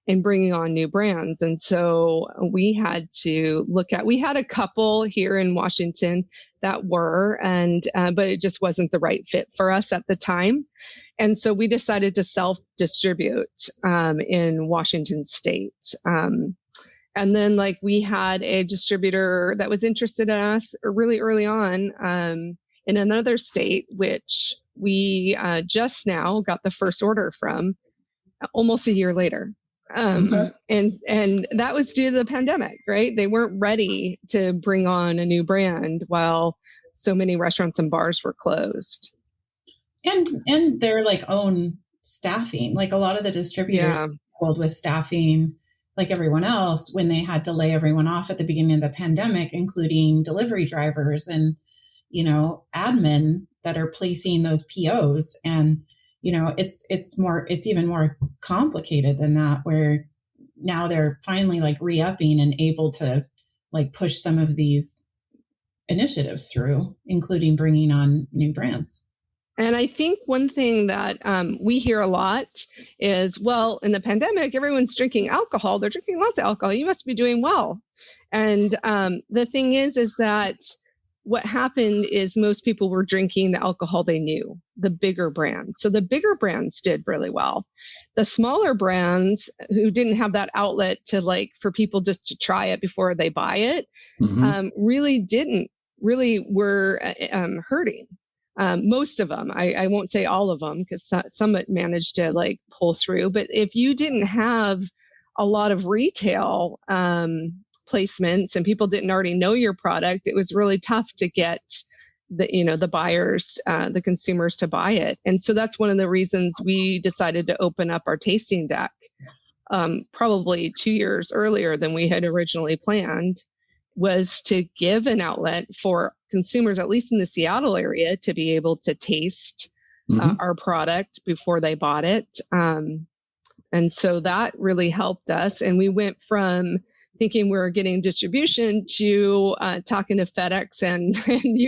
in bringing on new brands. And so we had to we had a couple here in Washington that were, but it just wasn't the right fit for us at the time. And so we decided to self-distribute in Washington State. And then we had a distributor that was interested in us really early on in another state, which we just now got the first order from almost a year later. Okay. And that was due to the pandemic, right? They weren't ready to bring on a new brand while so many restaurants and bars were closed. And their own staffing, a lot of the distributors struggled with staffing like everyone else when they had to lay everyone off at the beginning of the pandemic, including delivery drivers and, admin that are placing those POs. And, it's even more complicated than that, where now they're finally re-upping and able to push some of these initiatives through, including bringing on new brands. And I think one thing that we hear a lot is, well, in the pandemic, everyone's drinking alcohol. They're drinking lots of alcohol. You must be doing well. And the thing is that what happened is most people were drinking the alcohol they knew, the bigger brands. So the bigger brands did really well. The smaller brands who didn't have that outlet to for people just to try it before they buy it, really were hurting. Most of them, I won't say all of them, because some managed to pull through. But if you didn't have a lot of retail placements and people didn't already know your product, it was really tough to get the buyers, the consumers to buy it. And so that's one of the reasons we decided to open up our tasting deck probably 2 years earlier than we had originally planned, was to give an outlet for consumers, at least in the Seattle area, to be able to taste our product before they bought it. And so that really helped us. And we went from thinking we were getting distribution to talking to FedEx and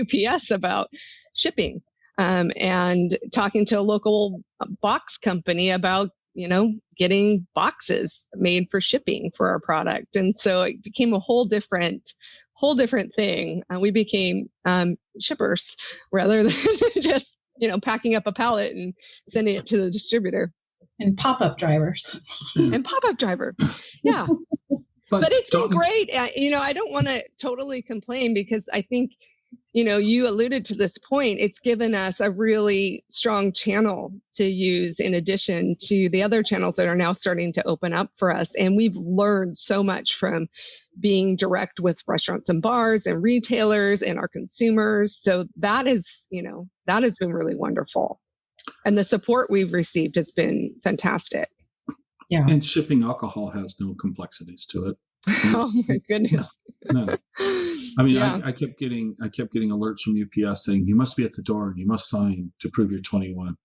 UPS about shipping, and talking to a local box company about getting boxes made for shipping for our product. And so it became a whole different thing. We became shippers rather than just, packing up a pallet and sending it to the distributor. and pop-up drivers. And pop-up driver. Yeah. But it's been great. I don't want to totally complain because I think, you alluded to this point. It's given us a really strong channel to use in addition to the other channels that are now starting to open up for us. And we've learned so much from being direct with restaurants and bars and retailers and our consumers. So that is, that has been really wonderful. And the support we've received has been fantastic. Yeah. And shipping alcohol has no complexities to it. Oh my goodness. No. I mean, yeah. I kept getting alerts from UPS saying you must be at the door and you must sign to prove you're 21,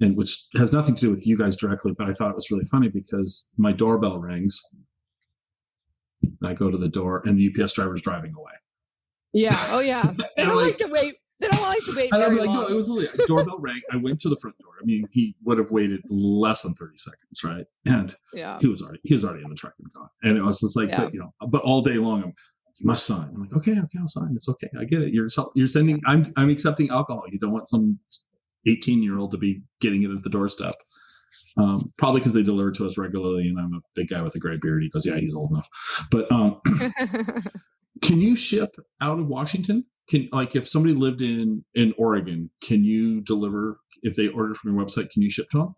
and which has nothing to do with you guys directly. But I thought it was really funny because my doorbell rings, and I go to the door, and the UPS driver's driving away. Yeah. Oh yeah. They don't like to wait. They don't like to wait. Very long. No, it was literally doorbell rang. I went to the front door. I mean, he would have waited less than 30 seconds, right? And he was already in the truck and gone. And it was just like, but all day long, you must sign. I'm like, okay, I'll sign. It's okay. I get it. You're sending. I'm accepting alcohol. You don't want some 18-year-old to be getting it at the doorstep. Probably because they deliver to us regularly, and I'm a big guy with a gray beard. He goes, yeah, he's old enough. But can you ship out of Washington? If somebody lived in Oregon, can you deliver if they order from your website? Can you ship to them?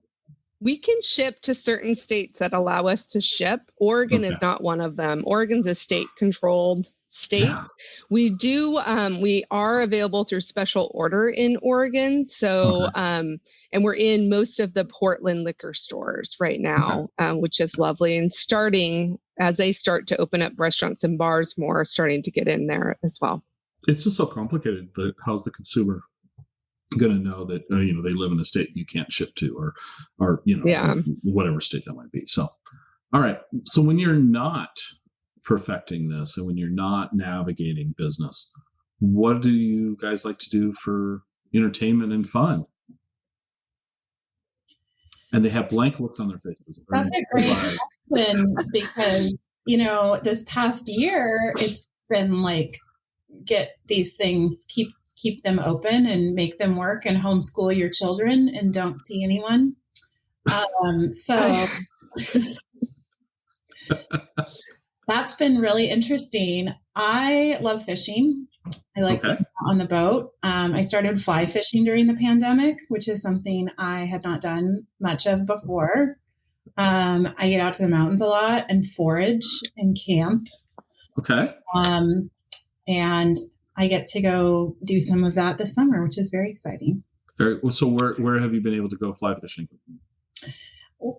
We can ship to certain states that allow us to ship. Oregon is not one of them. Oregon's a state-controlled state. Yeah. We are available through special order in Oregon. So, and we're in most of the Portland liquor stores right now, which is lovely. And as they start to open up restaurants and bars more, starting to get in there as well. It's just so complicated. How's the consumer going to know that they live in a state you can't ship to, or whatever state that might be? So, all right. So when you're not perfecting this and when you're not navigating business, what do you guys like to do for entertainment and fun? And they have blank looks on their faces. That's a great question because this past year it's been like, get these things, keep them open and make them work and homeschool your children and don't see anyone. So that's been really interesting. I love fishing. I like being on the boat. I started fly fishing during the pandemic, which is something I had not done much of before. I get out to the mountains a lot and forage and camp. Okay. And I get to go do some of that this summer, which is very exciting. So where have you been able to go fly fishing?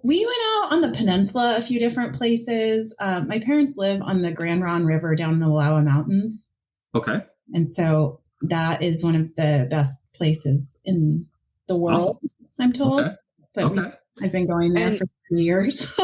We went out on the peninsula, a few different places. My parents live on the Grand Ronde River down in the Wallowa Mountains. Okay. And so that is one of the best places in the world, I'm told. Okay. But I've been going there for 3 years.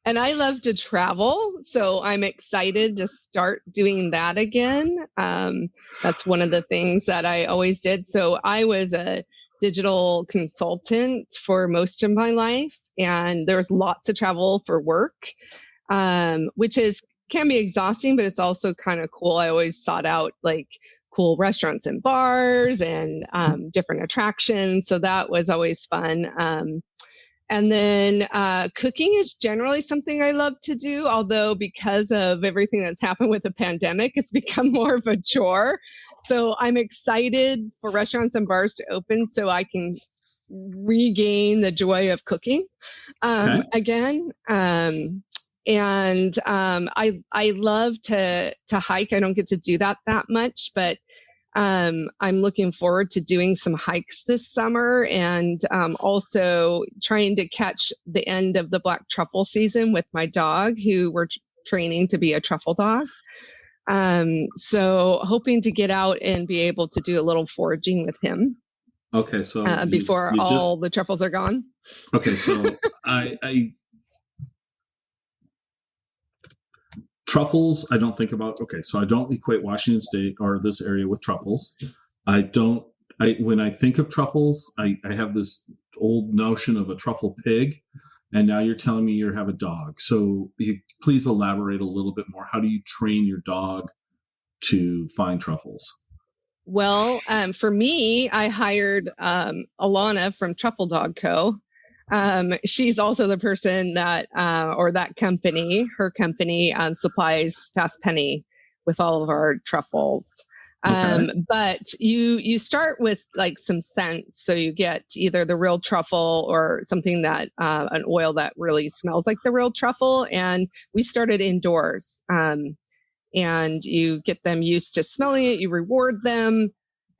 And I love to travel, so I'm excited to start doing that again. That's one of the things that I always did. So I was a digital consultant for most of my life, and there's lots of travel for work, which can be exhausting, but it's also kind of cool. I always sought out cool restaurants and bars and different attractions, so that was always fun. And then cooking is generally something I love to do, although because of everything that's happened with the pandemic, it's become more of a chore. So I'm excited for restaurants and bars to open so I can regain the joy of cooking again. And I love to hike. I don't get to do that much, but I'm looking forward to doing some hikes this summer and also trying to catch the end of the black truffle season with my dog, who we're training to be a truffle dog. So hoping to get out and be able to do a little foraging with him. Okay, so before all the truffles are gone. Okay, so I truffles, I don't think about. Okay, so I don't equate Washington State or this area with truffles. When I think of truffles, I have this old notion of a truffle pig, and now you're telling me you have a dog. So please elaborate a little bit more. How do you train your dog to find truffles? Well, for me, I hired Alana from Truffle Dog Co. She's also the person that, or that company, her company supplies Fast Penny with all of our truffles. But you start with like some scents. So you get either the real truffle or something that, an oil that really smells like the real truffle. And we started indoors. And you get them used to smelling it, you reward them.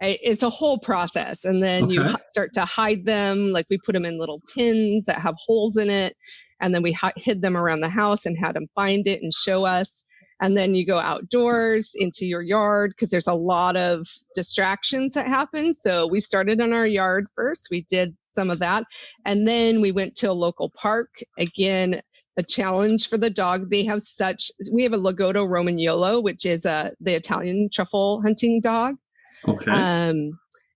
It's a whole process. And then you start to hide them. Like we put them in little tins that have holes in it. And then we hid them around the house and had them find it and show us. And then you go outdoors into your yard because there's a lot of distractions that happen. So we started in our yard first. We did some of that. And then we went to a local park. Again, a challenge for the dog. We have a Lagotto Romagnolo, which is the Italian truffle hunting dog.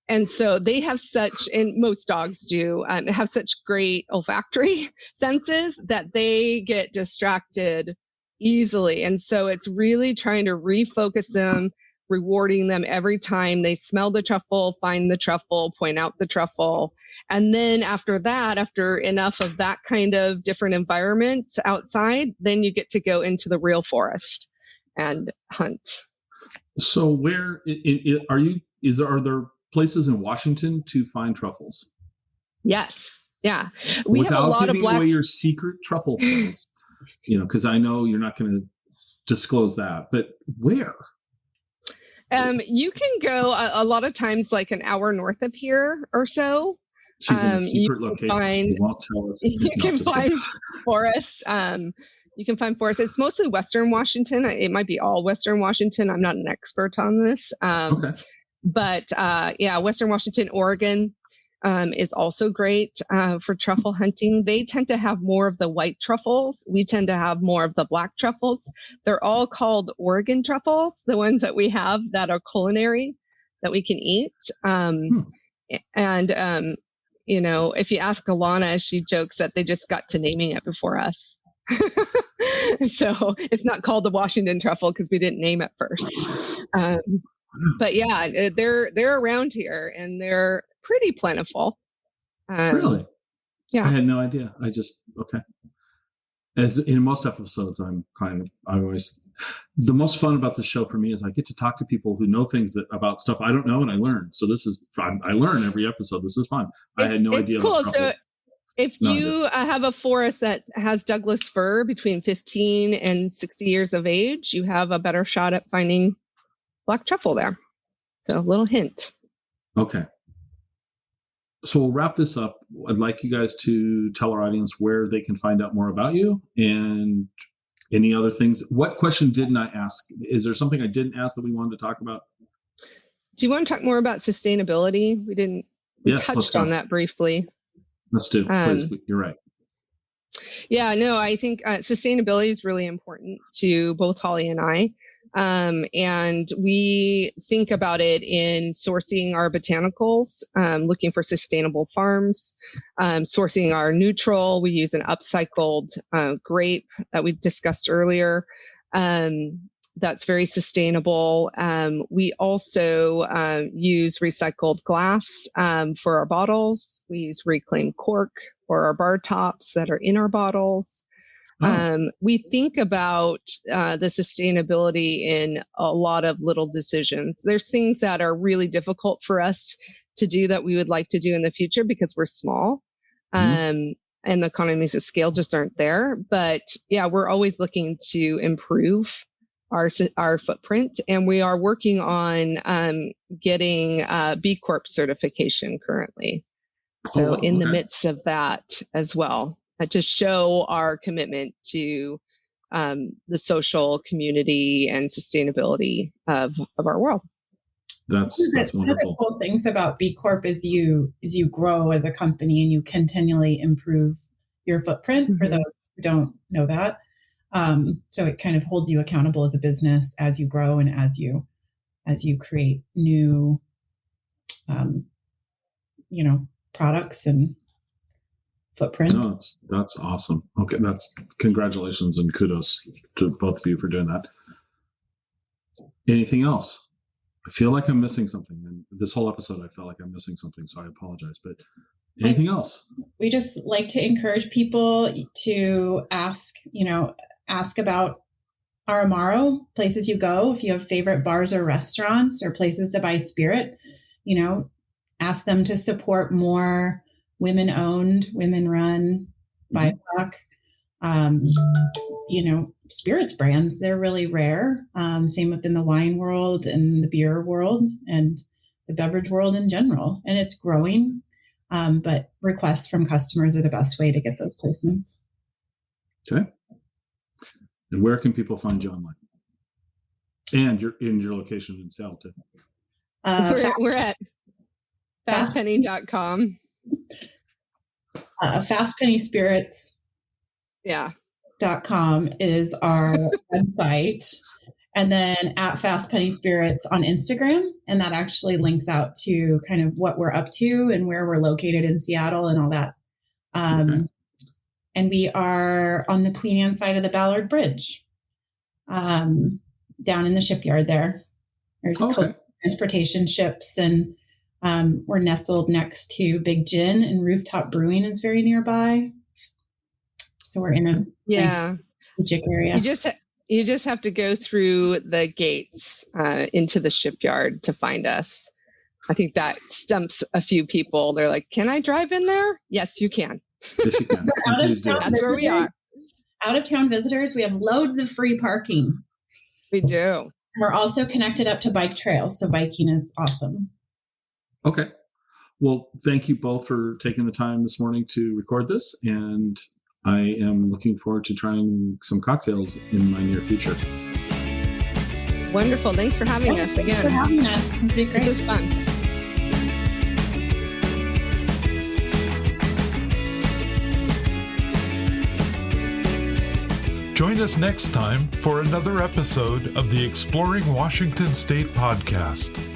And so they have and most dogs do, have such great olfactory senses that they get distracted easily. And so it's really trying to refocus them, rewarding them every time they smell the truffle, find the truffle, point out the truffle. And then after that, after enough of that kind of different environments outside, then you get to go into the real forest and hunt. So where are there places in Washington to find truffles? Yes. Yeah. We Without have a lot giving of away your secret truffle place, because I know you're not going to disclose that, but where? You can go a lot of times like an hour north of here or so. She's in a secret location. You won't tell us. You can find forests. You can find forests. It's mostly Western Washington. It might be all Western Washington. I'm not an expert on this. But Western Washington, Oregon is also great for truffle hunting. They tend to have more of the white truffles. We tend to have more of the black truffles. They're all called Oregon truffles, the ones that we have that are culinary that we can eat. And if you ask Alana, she jokes that they just got to naming it before us. So it's not called the Washington truffle because we didn't name it first. But yeah, they're around here and they're pretty plentiful. Really? Yeah. I had no idea. As in most episodes, the most fun about the show for me is I get to talk to people who know things about stuff I don't know, and I learn. So this is fun. I learn every episode. This is fun. I had no idea. Cool. So if you have a forest that has Douglas fir between 15 and 60 years of age, you have a better shot at finding black truffle there. So a little hint. Okay. So we'll wrap this up. I'd like you guys to tell our audience where they can find out more about you and any other things. What question didn't I ask? Is there something I didn't ask that we wanted to talk about? Do you want to talk more about sustainability? We touched on that briefly. Let's do. Please, you're right. Yeah, no, I think sustainability is really important to both Holly and I. And we think about it in sourcing our botanicals, looking for sustainable farms, sourcing our neutral. We use an upcycled grape that we discussed earlier. That's very sustainable. We also use recycled glass for our bottles. We use reclaimed cork for our bar tops that are in our bottles. We think about the sustainability in a lot of little decisions. There's things that are really difficult for us to do that we would like to do in the future because we're small. And the economies of scale just aren't there. But yeah, we're always looking to improve our footprint, and we are working on getting B Corp certification currently. So in the midst of that as well, to show our commitment to the social, community, and sustainability of our world. That's wonderful. One of the cool things about B Corp is you grow as a company and you continually improve your footprint. For those who don't know that, so it kind of holds you accountable as a business as you grow and as you create new, products and footprint. No, that's awesome. Okay, that's congratulations and kudos to both of you for doing that. Anything else? I feel like I'm missing something. And this whole episode, I felt like I'm missing something. So I apologize. But anything else? We just like to encourage people to ask about our Amaro, places you go. If you have favorite bars or restaurants or places to buy spirit, ask them to support more women-owned, women-run, BIPOC, spirits brands. They're really rare. Same within the wine world and the beer world and the beverage world in general. And it's growing, but requests from customers are the best way to get those placements. Okay. And where can people find you online? And your location in Seattle too. We're at fastpenny.com. Fastpenny Spirits. Yeah. .com is our website, and then at Fast Penny Spirits on Instagram, and that actually links out to kind of what we're up to and where we're located in Seattle and all that. And we are on the Queen Anne side of the Ballard Bridge, down in the shipyard there. There's coastal transportation ships, and we're nestled next to Big Gin, and Rooftop Brewing is very nearby. So we're in a nice strategic area. You just have to go through the gates into the shipyard to find us. I think that stumps a few people. They're like, "Can I drive in there?" Yes, you can. Yes, you can. That's where we are. Out of town visitors, we have loads of free parking. We do. We're also connected up to bike trails, so biking is awesome. Okay. Well, thank you both for taking the time this morning to record this, and I am looking forward to trying some cocktails in my near future. Wonderful. Thanks for having us again. Thanks for having us. It's been great. This was fun. Join us next time for another episode of the Exploring Washington State podcast.